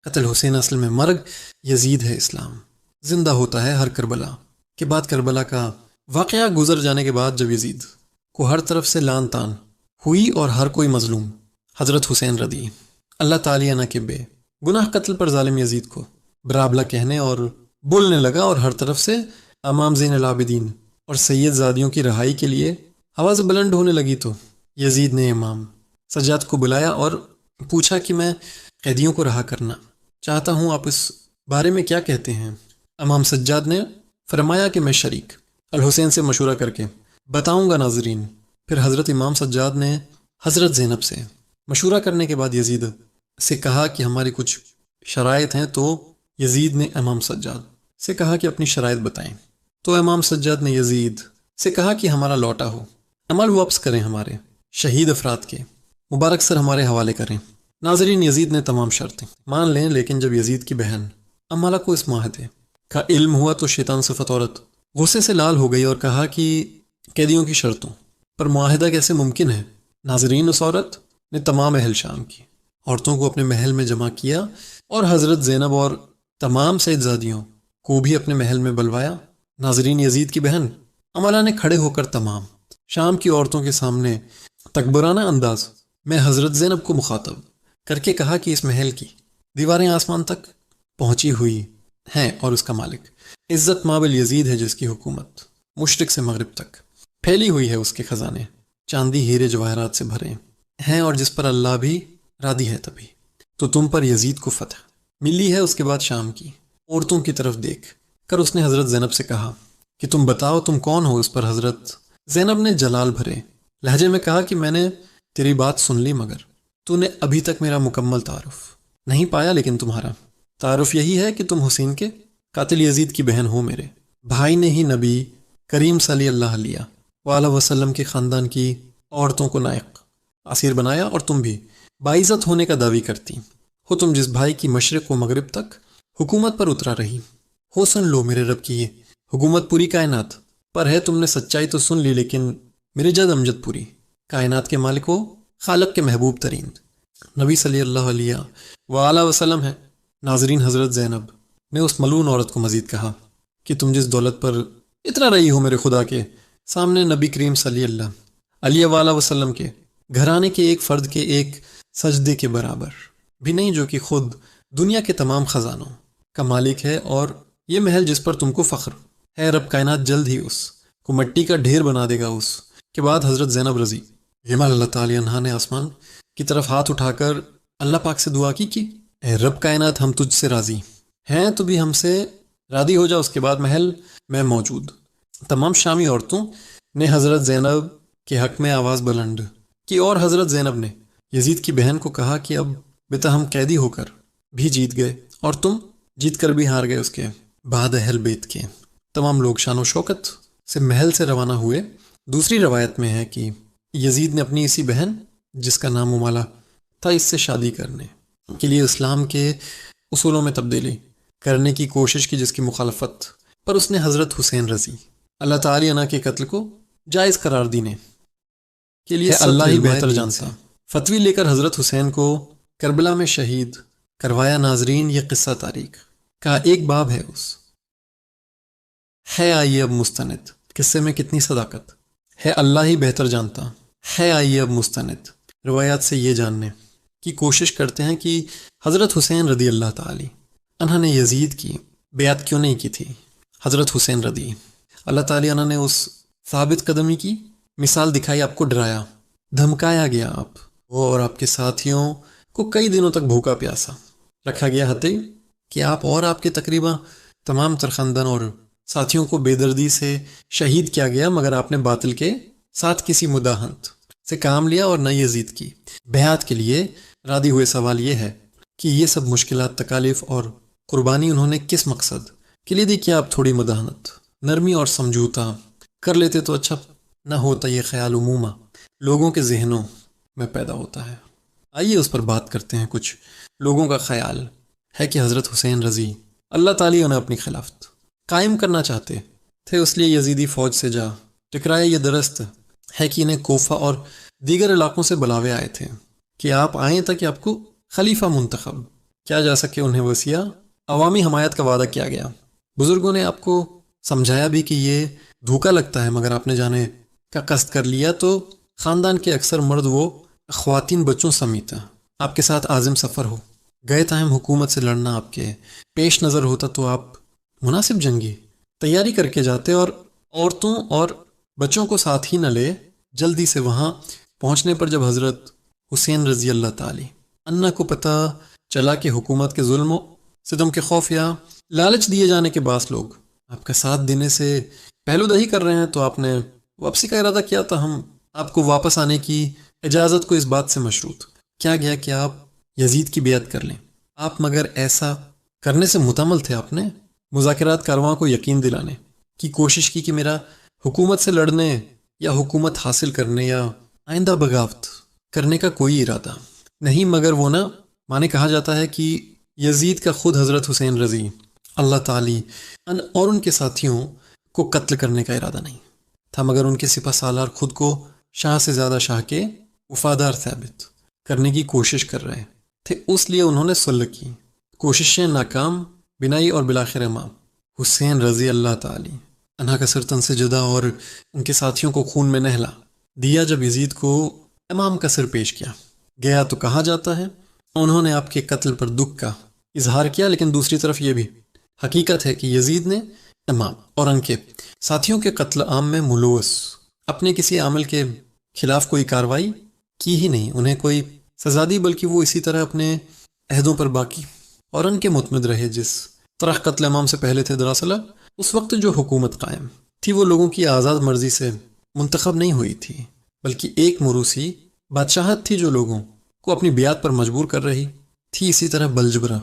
قتل حسین اصل میں مرگ، یزید ہے اسلام، زندہ ہوتا ہے ہر کربلا کے بعد۔ کربلا کا واقعہ گزر جانے کے بعد جب یزید کو ہر طرف سے لان تان ہوئی اور ہر کوئی مظلوم حضرت حسین رضی اللہ تعالیٰ عنہ کے بے گناہ قتل پر ظالم یزید کو برابلا کہنے اور بولنے لگا، اور ہر طرف سے امام زین العابدین اور سید زادیوں کی رہائی کے لیے آواز بلند ہونے لگی، تو یزید نے امام سجاد کو بلایا اور پوچھا کہ میں قیدیوں کو رہا کرنا چاہتا ہوں، آپ اس بارے میں کیا کہتے ہیں؟ امام سجاد نے فرمایا کہ میں شریک الحسین سے مشورہ کر کے بتاؤں گا ناظرین۔ پھر حضرت امام سجاد نے حضرت زینب سے مشورہ کرنے کے بعد یزید سے کہا کہ ہماری کچھ شرائط ہیں، تو یزید نے امام سجاد سے کہا کہ اپنی شرائط بتائیں، تو امام سجاد نے یزید سے کہا کہ ہمارا لوٹا ہو عمل واپس کریں، ہمارے شہید افراد کے مبارک سر ہمارے حوالے کریں۔ ناظرین، یزید نے تمام شرطیں مان لیں، لیکن جب یزید کی بہن امالہ کو اس معاہدے کا علم ہوا تو شیطان صفت عورت غصے سے لال ہو گئی اور کہا کہ قیدیوں کی شرطوں پر معاہدہ کیسے ممکن ہے؟ ناظرین، اس عورت نے تمام اہل شام کی عورتوں کو اپنے محل میں جمع کیا اور حضرت زینب اور تمام سید زادیوں کو بھی اپنے محل میں بلوایا۔ ناظرین، یزید کی بہن امالہ نے کھڑے ہو کر تمام شام کی عورتوں کے سامنے تکبرانہ انداز میں حضرت زینب کو مخاطب کر کے کہا کہ اس محل کی دیواریں آسمان تک پہنچی ہوئی ہیں اور اس کا مالک عزت مابل یزید ہے، جس کی حکومت مشرق سے مغرب تک پھیلی ہوئی ہے، اس کے خزانے چاندی ہیرے جواہرات سے بھرے ہیں، اور جس پر اللہ بھی راضی ہے تبھی تو تم پر یزید کو فتح ملی ہے۔ اس کے بعد شام کی عورتوں کی طرف دیکھ کر اس نے حضرت زینب سے کہا کہ تم بتاؤ تم کون ہو؟ اس پر حضرت زینب نے جلال بھرے لہجے میں کہا کہ میں نے تیری بات سن لی، مگر تو نے ابھی تک میرا مکمل تعارف نہیں پایا، لیکن تمہارا تعارف یہی ہے کہ تم حسین کے قاتل یزید کی بہن ہو۔ میرے بھائی نے ہی نبی کریم صلی اللہ علیہ وسلم کے خاندان کی عورتوں کو نائق اسیر بنایا، اور تم بھی باعزت ہونے کا دعویٰ کرتی ہو، تم جس بھائی کی مشرق و مغرب تک حکومت پر اترا رہی ہو۔ سن لو، میرے رب کی یہ حکومت پوری کائنات پر ہے، تم نے سچائی تو سن لی، لیکن میرے جد امجد پوری کائنات کے مالک و خالق کے محبوب ترین نبی صلی اللہ علیہ وآلہ وسلم ہے۔ ناظرین، حضرت زینب نے اس ملعون عورت کو مزید کہا کہ تم جس دولت پر اترا رہی ہو، میرے خدا کے سامنے نبی کریم صلی اللہ علیہ وآلہ وسلم کے گھرانے کے ایک فرد کے ایک سجدے کے برابر بھی نہیں، جو کہ خود دنیا کے تمام خزانوں کا مالک ہے، اور یہ محل جس پر تم کو فخر ہے، رب کائنات جلد ہی اس کو مٹی کا ڈھیر بنا دے گا۔ اس کے بعد حضرت زینب رضی اللہ تعالی عنہا نے آسمان کی طرف ہاتھ اٹھا کر اللہ پاک سے دعا کی کہ اے رب کائنات، ہم تجھ سے راضی ہیں، تو بھی ہم سے راضی ہو جا۔ اس کے بعد محل میں موجود تمام شامی عورتوں نے حضرت زینب کے حق میں آواز بلند کی، اور حضرت زینب نے یزید کی بہن کو کہا کہ اب بیٹا ہم قیدی ہو کر بھی جیت گئے اور تم جیت کر بھی ہار گئے۔ اس کے بعد اہل بیت کے تمام لوگ شان و شوکت سے محل سے روانہ ہوئے۔ دوسری روایت میں ہے کہ یزید نے اپنی اسی بہن جس کا نام امالہ تھا اس سے شادی کرنے کے لیے اسلام کے اصولوں میں تبدیلی کرنے کی کوشش کی، جس کی مخالفت پر اس نے حضرت حسین رضی اللہ تعالی عنہ کے قتل کو جائز قرار دینے کے لیے اللہ ہی بہتر جانتا فتوی لے کر حضرت حسین کو کربلا میں شہید کروایا۔ ناظرین، یہ قصہ تاریخ کا ایک باب ہے، اس ہے آئیے اب مستند قصے میں کتنی صداقت ہے، اللہ ہی بہتر جانتا ہے۔ آئیے اب مستند روایات سے یہ جاننے کی کوشش کرتے ہیں کہ حضرت حسین رضی اللہ تعالی عنہ نے یزید کی بیعت کیوں نہیں کی تھی۔ حضرت حسین رضی اللہ تعالی عنہ نے اس ثابت قدمی کی مثال دکھائی، آپ کو ڈرایا، دھمکایا گیا، آپ اور آپ کے ساتھیوں کو کئی دنوں تک بھوکا پیاسا رکھا گیا، حتیٰ کہ آپ اور آپ کے تقریباً تمام ترخاندان اور ساتھیوں کو بے دردی سے شہید کیا گیا، مگر آپ نے باطل کے ساتھ کسی مداحنت سے کام لیا اور نہ یزید کی بیعت کے لیے راضی ہوئے۔ سوال یہ ہے کہ یہ سب مشکلات، تکالیف اور قربانی انہوں نے کس مقصد کے لیے دی؟ کیا آپ تھوڑی مداحنت، نرمی اور سمجھوتا کر لیتے تو اچھا نہ ہوتا؟ یہ خیال عموما لوگوں کے ذہنوں میں پیدا ہوتا ہے۔ آئیے اس پر بات کرتے ہیں۔ کچھ لوگوں کا خیال ہے کہ حضرت حسین رضی اللہ تعالی عنہ اپنی خلافت قائم کرنا چاہتے تھے، اس لیے یزیدی فوج سے جا ٹکرائے۔ یہ درست ہے کہ انہیں کوفہ اور دیگر علاقوں سے بلاوے آئے تھے کہ آپ آئیں تاکہ آپ کو خلیفہ منتخب کیا جا سکے انہیں وسیع عوامی حمایت کا وعدہ کیا گیا۔ بزرگوں نے آپ کو سمجھایا بھی کہ یہ دھوکا لگتا ہے، مگر آپ نے جانے کا قصد کر لیا تو خاندان کے اکثر مرد وہ خواتین بچوں سمیت آپ کے ساتھ عازم سفر ہو گئے تاہم حکومت سے لڑنا آپ کے پیش نظر ہوتا تو آپ مناسب جنگی تیاری کر کے جاتے اور عورتوں اور بچوں کو ساتھ ہی نہ لے جلدی سے وہاں پہنچنے پر جب حضرت حسین رضی اللہ تعالی عنہ کو پتہ چلا کہ حکومت کے ظلم و ستم کے خوف یا لالچ دیے جانے کے باعث لوگ آپ کا ساتھ دینے سے پہلو دہی کر رہے ہیں تو آپ نے واپسی کا ارادہ کیا تھا۔ ہم آپ کو واپس آنے کی اجازت کو اس بات سے مشروط کیا گیا کہ آپ یزید کی بیعت کر لیں۔ آپ مگر ایسا کرنے سے متعمل تھے۔ آپ نے مذاکرات کارواں کو یقین دلانے کی کوشش کی کہ میرا حکومت سے لڑنے یا حکومت حاصل کرنے یا آئندہ بغاوت کرنے کا کوئی ارادہ نہیں، مگر وہ نہ مانے کہا جاتا ہے کہ یزید کا خود حضرت حسین رضی اللہ تعالی عنہ اور ان کے ساتھیوں کو قتل کرنے کا ارادہ نہیں تھا، مگر ان کے سپہ سالار خود کو شاہ سے زیادہ شاہ کے وفادار ثابت کرنے کی کوشش کر رہے تھے، اس لیے انہوں نے صلح کی کوششیں ناکام بنائی اور بالآخر امام حسین رضی اللہ تعالی عنہ کا سر تن سے جدا اور ان کے ساتھیوں کو خون میں نہلا دیا۔ جب یزید کو امام کا سر پیش کیا گیا تو کہا جاتا ہے انہوں نے آپ کے قتل پر دکھ کا اظہار کیا، لیکن دوسری طرف یہ بھی حقیقت ہے کہ یزید نے امام اور ان کے ساتھیوں کے قتل عام میں ملوث اپنے کسی عامل کے خلاف کوئی کارروائی کی ہی نہیں، انہیں کوئی سزا دی، بلکہ وہ اسی طرح اپنے عہدوں پر باقی اور ان کے متمد رہے جس طرح قتل امام سے پہلے تھے۔ دراصل اس وقت جو حکومت قائم تھی وہ لوگوں کی آزاد مرضی سے منتخب نہیں ہوئی تھی، بلکہ ایک موروثی بادشاہت تھی جو لوگوں کو اپنی بیعت پر مجبور کر رہی تھی۔ اسی طرح بلجبرہ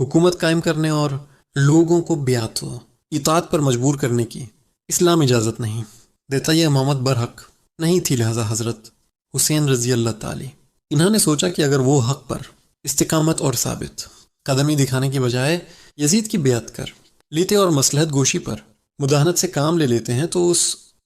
حکومت قائم کرنے اور لوگوں کو بیعت و اطاعت پر مجبور کرنے کی اسلام اجازت نہیں دیتا، یہ امامت برحق نہیں تھی، لہذا حضرت حسین رضی اللہ تعالی انہوں نے سوچا کہ اگر وہ حق پر استقامت اور ثابت قدمی دکھانے کی بجائے یزید کی بیعت کر لیتے اور مصلحت گوشی پر مداہنت سے کام لے لیتے ہیں تو اس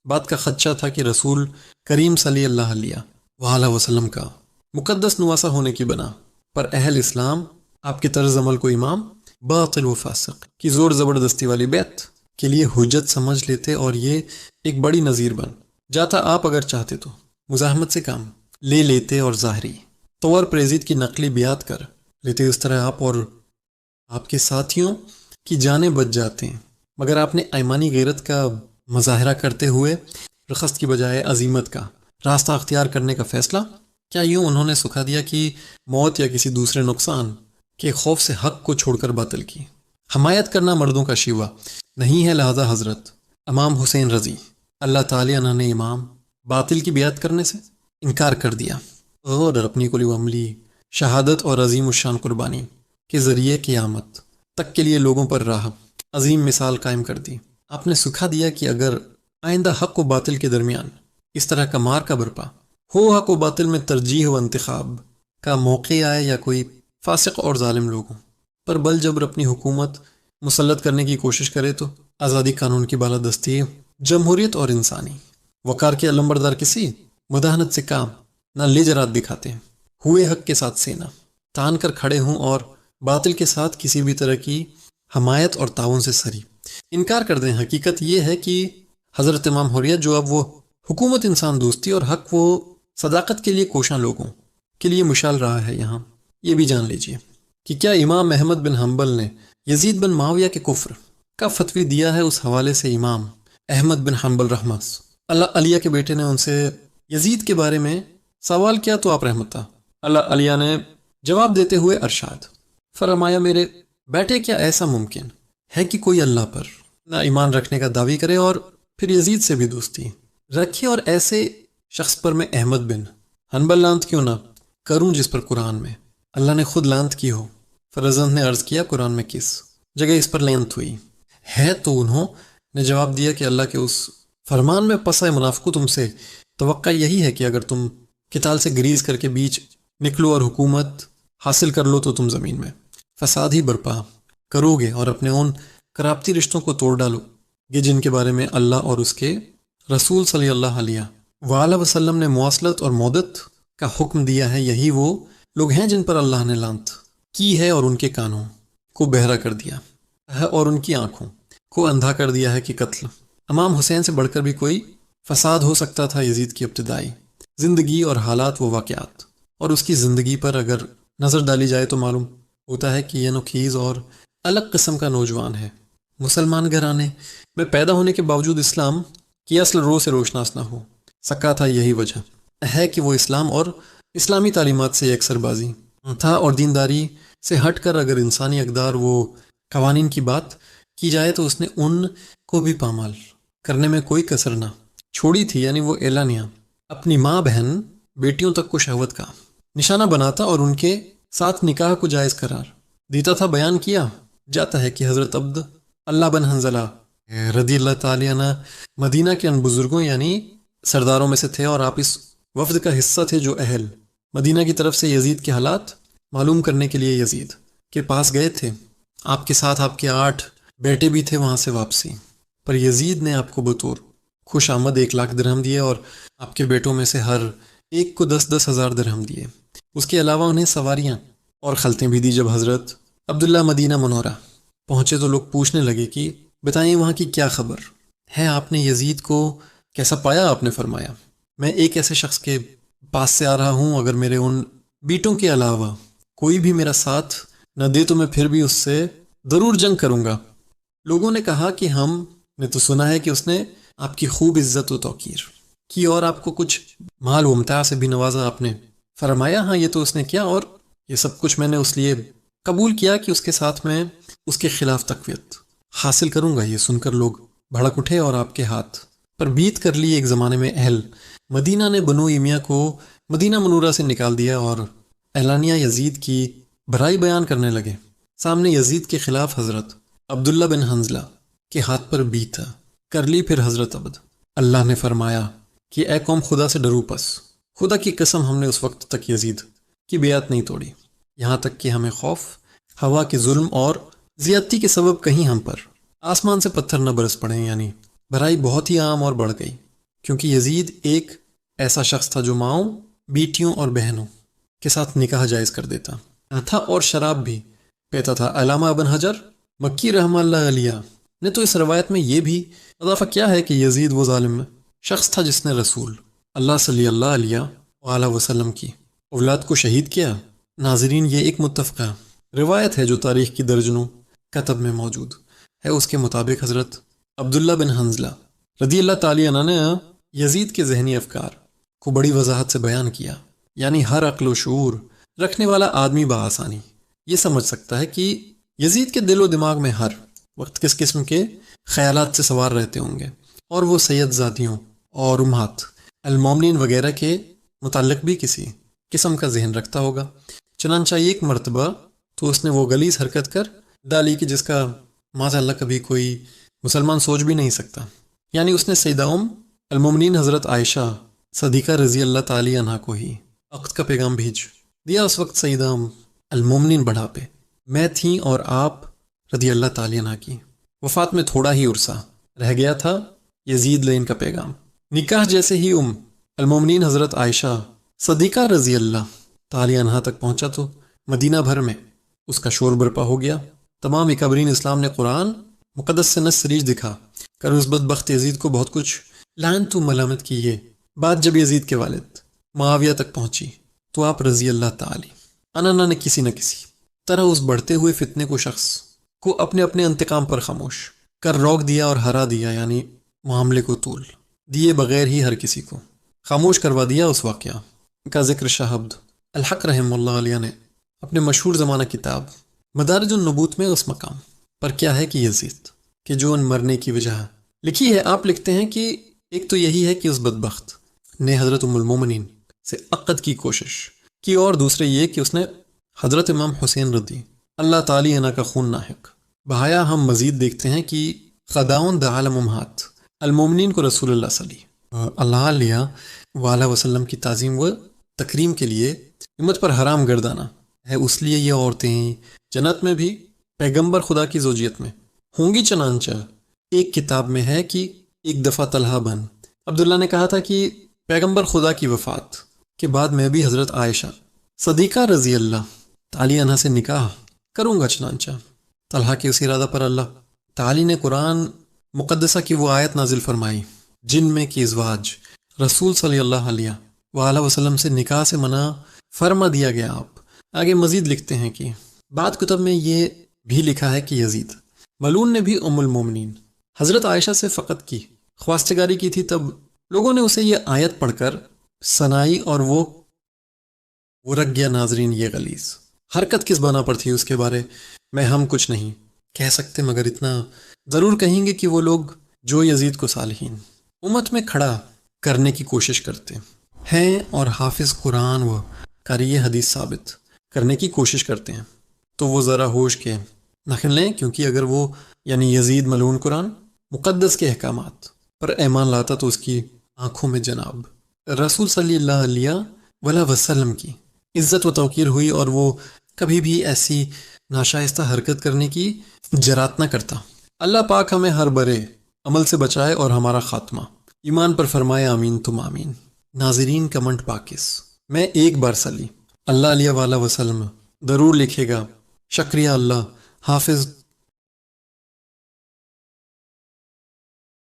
بات کا خدشہ تھا کہ رسول کریم صلی اللہ علیہ وسلم کا مقدس نواسہ ہونے کی بنا پر اہل اسلام آپ کے طرز عمل کو امام باطل و فاسق کی زور زبردستی والی بیعت کے لیے حجت سمجھ لیتے اور یہ ایک بڑی نظیر بن جاتا۔ آپ اگر چاہتے تو مزاحمت سے کام لے لیتے اور ظاہری طور پر یزید کی نقلی بیعت کر لیتے، اس طرح آپ اور آپ کے ساتھیوں کی جانیں بچ جاتے ہیں، مگر آپ نے ایمانی غیرت کا مظاہرہ کرتے ہوئے رخصت کی بجائے عزیمت کا راستہ اختیار کرنے کا فیصلہ کیا یوں انہوں نے سکھا دیا کہ موت یا کسی دوسرے نقصان کے خوف سے حق کو چھوڑ کر باطل کی حمایت کرنا مردوں کا شیوا نہیں ہے، لہذا حضرت امام حسین رضی اللہ تعالی عنہ نے امام باطل کی بیعت کرنے سے انکار کر دیا اور اپنی کلی و عملی شہادت اور عظیم الشان قربانی کے ذریعے قیامت تک کے لیے لوگوں پر راہ عظیم مثال قائم کر دی۔ آپ نے سکھا دیا کہ اگر آئندہ حق و باطل کے درمیان اس طرح کا مار کا برپا ہو، حق و باطل میں ترجیح و انتخاب کا موقع آئے یا کوئی فاسق اور ظالم لوگوں پر بل جبر اپنی حکومت مسلط کرنے کی کوشش کرے تو آزادی قانون کی بالادستی جمہوریت اور انسانی وقار کے علمبردار کسی مداہنت سے کام نہ لے جرات دکھاتے ہیں، ہوئے حق کے ساتھ سینہ تان کر کھڑے ہوں اور باطل کے ساتھ کسی بھی طرح کی حمایت اور تعاون سے سری انکار کر دیں۔ حقیقت یہ ہے کہ حضرت امام حریت جو اب وہ حکومت انسان دوستی اور حق وہ صداقت کے لیے کوشاں لوگوں کے لیے مشال رہا ہے، یہاں یہ بھی جان لیجئے کہ کیا امام احمد بن حنبل نے یزید بن معاویہ کے کفر کا فتوی دیا ہے۔ اس حوالے سے امام احمد بن حنبل رحمہ اللہ علیہ کے بیٹے نے ان سے یزید کے بارے میں سوال کیا تو آپ رحمتہ اللہ علیہ نے جواب دیتے ہوئے ارشاد فرمایا، میرے بیٹے کیا ایسا ممکن ہے کہ کوئی اللہ پر نہ ایمان رکھنے کا دعویٰ کرے اور پھر یزید سے بھی دوستی رکھے، اور ایسے شخص پر میں احمد بن حنبل لعنت کیوں نہ کروں جس پر قرآن میں اللہ نے خود لعنت کی ہو۔ فرزند نے عرض کیا، قرآن میں کس جگہ اس پر لعنت ہوئی ہے؟ تو انہوں نے جواب دیا کہ اللہ کے اس فرمان میں پسہ منافقو تم سے توقع یہی ہے کہ اگر تم قتال سے گریز کر کے بیچ نکلو اور حکومت حاصل کر لو تو تم زمین میں فساد ہی برپا کرو گے اور اپنے ان قرابتی رشتوں کو توڑ ڈالو گے جن کے بارے میں اللہ اور اس کے رسول صلی اللہ علیہ وآلہ وسلم نے مواصلت اور مودت کا حکم دیا ہے۔ یہی وہ لوگ ہیں جن پر اللہ نے لعنت کی ہے اور ان کے کانوں کو بہرا کر دیا ہے اور ان کی آنکھوں کو اندھا کر دیا ہے کہ قتل۔ امام حسین سے بڑھ کر بھی کوئی فساد ہو سکتا تھا یزید کی ابتدائی زندگی اور حالات و واقعات، اور اس کی زندگی پر اگر نظر ڈالی جائے تو معلوم ہوتا ہے کہ یہ نوخیز اور الگ قسم کا نوجوان ہے۔ مسلمان گھرانے میں پیدا ہونے کے باوجود اسلام کی اصل روح سے روشناس نہ ہو سکا تھا۔ یہی وجہ ہے کہ وہ اسلام اور اسلامی تعلیمات سے یکسر بازی تھا، اور دینداری سے ہٹ کر اگر انسانی اقدار و قوانین کی بات کی جائے تو اس نے ان کو بھی پامال کرنے میں کوئی کسر نہ چھوڑی تھی۔ یعنی وہ اعلانیہ اپنی ماں بہن بیٹیوں تک کو شہوت کا نشانہ بناتا اور ان کے ساتھ نکاح کو جائز قرار دیتا تھا۔ بیان کیا جاتا ہے کہ حضرت عبد اللہ بن حنظلہ رضی اللہ تعالی عنہ مدینہ کے ان بزرگوں یعنی سرداروں میں سے تھے، اور آپ اس وفد کا حصہ تھے جو اہل مدینہ کی طرف سے یزید کے حالات معلوم کرنے کے لیے یزید کے پاس گئے تھے۔ آپ کے ساتھ آپ کے 8 بیٹے بھی تھے۔ وہاں سے واپسی پر یزید نے آپ کو بطور خوش آمد 1,00,000 درہم دیے، اور آپ کے بیٹوں میں سے ہر ایک کو 10,000 10,000 درہم دیے۔ اس کے علاوہ انہیں سواریاں اور خلطیں بھی دی۔ جب حضرت عبداللہ مدینہ منورہ پہنچے تو لوگ پوچھنے لگے کہ بتائیں وہاں کی کیا خبر ہے، آپ نے یزید کو کیسا پایا؟ آپ نے فرمایا میں ایک ایسے شخص کے پاس سے آ رہا ہوں، اگر میرے ان بیٹوں کے علاوہ کوئی بھی میرا ساتھ نہ دے تو میں پھر بھی اس سے ضرور جنگ کروں گا۔ لوگوں نے کہا کہ ہم نے تو سنا ہے کہ اس نے آپ کی خوب عزت و توقیر کی اور آپ کو کچھ مال و متاع سے بھی نوازا۔ آپ نے فرمایا ہاں یہ تو اس نے کیا، اور یہ سب کچھ میں نے اس لیے قبول کیا کہ اس کے ساتھ میں اس کے خلاف تقویت حاصل کروں گا۔ یہ سن کر لوگ بھڑک اٹھے اور آپ کے ہاتھ پر بیت کر لی۔ ایک زمانے میں اہل مدینہ نے بنو ایمیہ کو مدینہ منورہ سے نکال دیا اور اعلانیہ یزید کی برائی بیان کرنے لگے۔ سامنے یزید کے خلاف حضرت عبداللہ بن حنظلہ کے ہاتھ پر بیت کر لی۔ پھر حضرت عبد اللہ نے فرمایا کہ اے قوم خدا سے ڈرو، پس خدا کی قسم ہم نے اس وقت تک یزید کی بیعت نہیں توڑی یہاں تک کہ ہمیں خوف ہوا کے ظلم اور زیادتی کے سبب کہیں ہم پر آسمان سے پتھر نہ برس پڑیں۔ یعنی برائی بہت ہی عام اور بڑھ گئی، کیونکہ یزید ایک ایسا شخص تھا جو ماؤں بیٹیوں اور بہنوں کے ساتھ نکاح جائز کر دیتا تھا اور شراب بھی پیتا تھا۔ علامہ ابن حجر مکی رحمہ اللہ علیہ نے تو اس روایت میں یہ بھی اضافہ کیا ہے کہ یزید وہ ظالم شخص تھا جس نے رسول اللہ صلی اللہ علیہ وآلہ وسلم کی اولاد کو شہید کیا۔ ناظرین یہ ایک متفقہ روایت ہے جو تاریخ کی درجنوں کتب میں موجود ہے۔ اس کے مطابق حضرت عبداللہ بن حنظلہ رضی اللہ تعالی عنہ نے یزید کے ذہنی افکار کو بڑی وضاحت سے بیان کیا۔ یعنی ہر عقل و شعور رکھنے والا آدمی بآسانی یہ سمجھ سکتا ہے کہ یزید کے دل و دماغ میں ہر وقت کس قسم کے خیالات سے سوار رہتے ہوں گے، اور وہ سید زادیوں اور امہات المومنین وغیرہ کے متعلق بھی کسی قسم کا ذہن رکھتا ہوگا۔ چنانچہ ایک مرتبہ تو اس نے وہ غلیظ حرکت کر ڈالی کہ جس کا معاذ اللہ کبھی کوئی مسلمان سوچ بھی نہیں سکتا۔ یعنی اس نے سیدہ المومنین حضرت عائشہ صدیقہ رضی اللہ تعالی عنہ کو ہی عقد کا پیغام بھیج دیا۔ اس وقت سیدہ المومنین بڑھاپے میں تھیں اور آپ رضی اللہ تعالی عنہ کی وفات میں تھوڑا ہی عرصہ رہ گیا تھا۔ یزید لین کا پیغام نکاح جیسے ہی المومنین حضرت عائشہ صدیقہ رضی اللہ تعالی عنہ تک پہنچا تو مدینہ بھر میں اس کا شور برپا ہو گیا۔ تمام اکابرین اسلام نے قرآن مقدس سے نص سریج دکھا کر اس بدبخت یزید کو بہت کچھ لعنت و ملامت کی۔ یہ بات جب یزید کے والد معاویہ تک پہنچی تو آپ رضی اللہ تعالی عنہ نے کسی نہ کسی طرح اس بڑھتے ہوئے فتنے کو شخص کو اپنے اپنے انتقام پر خاموش کر روک دیا اور ہرا دیا۔ یعنی معاملے کو طول دیے بغیر ہی ہر کسی کو خاموش کروا دیا۔ اس واقعہ کا ذکر شاہ عبد الحق رحمہ اللہ علیہ نے اپنے مشہور زمانہ کتاب مدارج النبوت میں اس مقام پر کیا ہے کہ یزید کہ جو ان مرنے کی وجہ لکھی ہے۔ آپ لکھتے ہیں کہ ایک تو یہی ہے کہ اس بدبخت نے حضرت المومنین سے عقد کی کوشش کی، اور دوسرے یہ کہ اس نے حضرت امام حسین رضی اللہ تعالی عنہ کا خون ناحق بہایا۔ ہم مزید دیکھتے ہیں کہ خداؤن د عالم امہات المومنین کو رسول اللہ صلی اللہ علیہ وآلہ وسلم کی تعظیم و تکریم کے لیے امت پر حرام گردانا ہے، اس لیے یہ عورتیں جنت میں بھی پیغمبر خدا کی زوجیت میں ہوں گی۔ چنانچہ ایک کتاب میں ہے کہ ایک دفعہ طلحہ بن عبداللہ نے کہا تھا کہ پیغمبر خدا کی وفات کے بعد میں بھی حضرت عائشہ صدیقہ رضی اللہ تعالی عنہ سے نکاح کروں گا چنانچہ۔ طلحہ کے اس ارادہ پر اللہ تعالی نے قرآن مقدسہ کی وہ آیت نازل فرمائی جن میں کہ ازواج رسول صلی اللہ علیہ وآلہ وسلم سے نکاح سے منع فرما دیا گیا۔ آپ آگے مزید لکھتے ہیں کہ بعض کتب میں یہ بھی لکھا ہے کہ یزید ملعون نے بھی ام المومنین حضرت عائشہ سے فقط کی خواستگاری کی تھی، تب لوگوں نے اسے یہ آیت پڑھ کر سنائی اور وہ رکھ گیا۔ ناظرین، یہ غلیظ حرکت کس بنا پر تھی اس کے بارے میں ہم کچھ نہیں کہہ سکتے، مگر اتنا ضرور کہیں گے کہ وہ لوگ جو یزید کو صالحین امت میں کھڑا کرنے کی کوشش کرتے ہیں اور حافظ قرآن و قاری حدیث ثابت کرنے کی کوشش کرتے ہیں، تو وہ ذرا ہوش کے نخل لیں، کیونکہ اگر وہ یعنی یزید ملعون قرآن مقدس کے احکامات پر ایمان لاتا تو اس کی آنکھوں میں جناب رسول صلی اللہ علیہ وآلہ وسلم کی عزت و توقیر ہوئی اور وہ کبھی بھی ایسی ناشائستہ حرکت کرنے کی جرات نہ کرتا۔ اللہ پاک ہمیں ہر برے عمل سے بچائے اور ہمارا خاتمہ ایمان پر فرمائے، آمین تم آمین۔ ناظرین، کمنٹ باکس میں ایک بار صلی اللہ علیہ وآلہ وسلم ضرور لکھے گا۔ شکریہ، اللہ حافظ۔